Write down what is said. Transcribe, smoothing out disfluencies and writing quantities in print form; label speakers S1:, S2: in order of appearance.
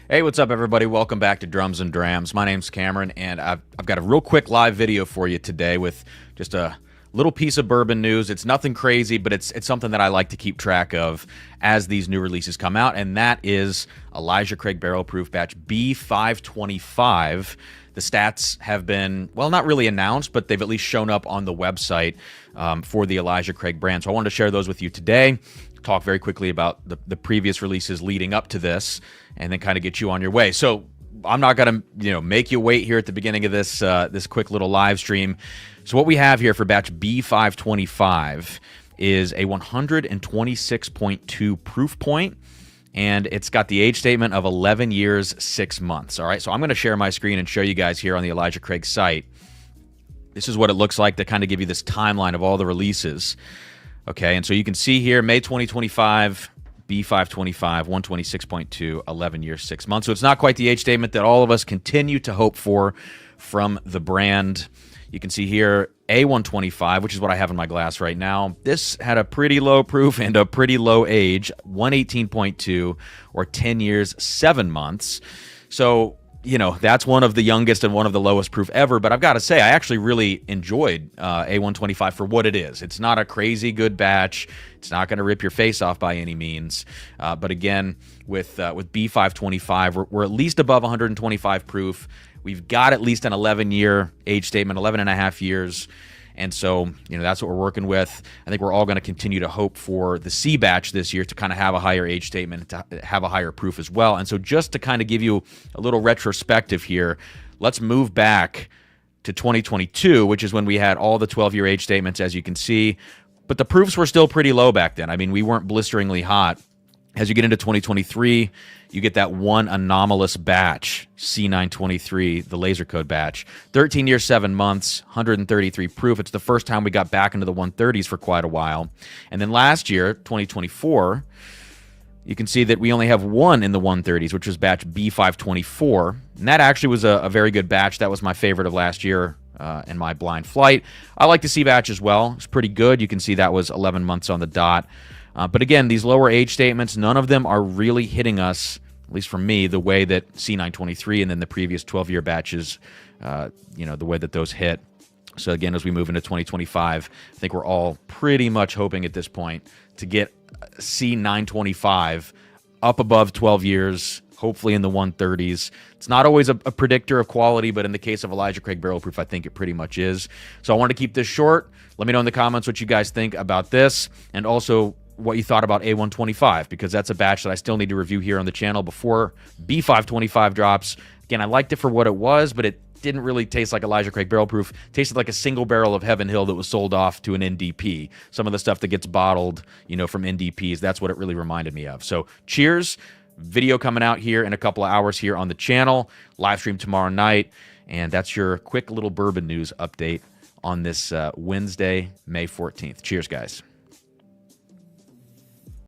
S1: Hey, what's up, everybody? Welcome back to Drums and Drams. My name's Cameron, and I've got a real quick live video for you today with just a little piece of bourbon news. It's nothing crazy, but it's something that I like to keep track of as these new releases come out, and that is Elijah Craig Barrel Proof Batch B525. The stats have been, well, not really announced, but they've at least shown up on the website for the Elijah Craig brand. So I wanted to share those with you today. Talk very quickly about the previous releases leading up to this, and then kind of get you on your way. So I'm not going to make you wait here at the beginning of this this quick little live stream. So what we have here for batch B525 is a 126.2 proof point, and it's got the age statement of 11 years 6 months. All right, so I'm going to share my screen and show you guys here on the Elijah Craig site. This is what it looks like to kind of give you this timeline of all the releases. Okay, and so you can see here, May 2025, B525, 126.2, 11 years, 6 months. So it's not quite the age statement that all of us continue to hope for from the brand. You can see here, A125, which is what I have in my glass right now. This had a pretty low proof and a pretty low age, 118.2, or 10 years, 7 months. So, that's one of the youngest and one of the lowest proof ever. But I've got to say, I actually really enjoyed A125 for what it is. It's not a crazy good batch. It's not going to rip your face off by any means. But again, with B525, we're at least above 125 proof. We've got at least an 11-year age statement, 11 and a half years. And so, that's what we're working with. I think we're all going to continue to hope for the C batch this year to kind of have a higher age statement, to have a higher proof as well. And so just to kind of give you a little retrospective here, let's move back to 2022, which is when we had all the 12-year age statements, as you can see. But the proofs were still pretty low back then. I mean, we weren't blisteringly hot. As you get into 2023, you get that one anomalous batch, C923, the laser code batch. 13 years, 7 months, 133 proof. It's the first time we got back into the 130s for quite a while. And then last year, 2024, you can see that we only have one in the 130s, which was batch B524. And that actually was a very good batch. That was my favorite of last year in my blind flight. I like the C batch as well. It's pretty good. You can see that was 11 months on the dot. But again, these lower age statements, none of them are really hitting us, at least for me, the way that C923 and then the previous 12-year batches, the way that those hit. So again, as we move into 2025, I think we're all pretty much hoping at this point to get C925 up above 12 years, hopefully in the 130s. It's not always a predictor of quality, but in the case of Elijah Craig Barrel Proof, I think it pretty much is. So I wanted to keep this short. Let me know in the comments what you guys think about this, and also what you thought about A125, because that's a batch that I still need to review here on the channel before B525 drops. Again, I liked it for what it was, but it didn't really taste like Elijah Craig Barrel Proof. It tasted like a single barrel of Heaven Hill that was sold off to an NDP. Some of the stuff that gets bottled, from NDPs, that's what it really reminded me of. So cheers. Video coming out here in a couple of hours here on the channel. Live stream tomorrow night. And that's your quick little bourbon news update on this Wednesday, May 14th. Cheers, guys.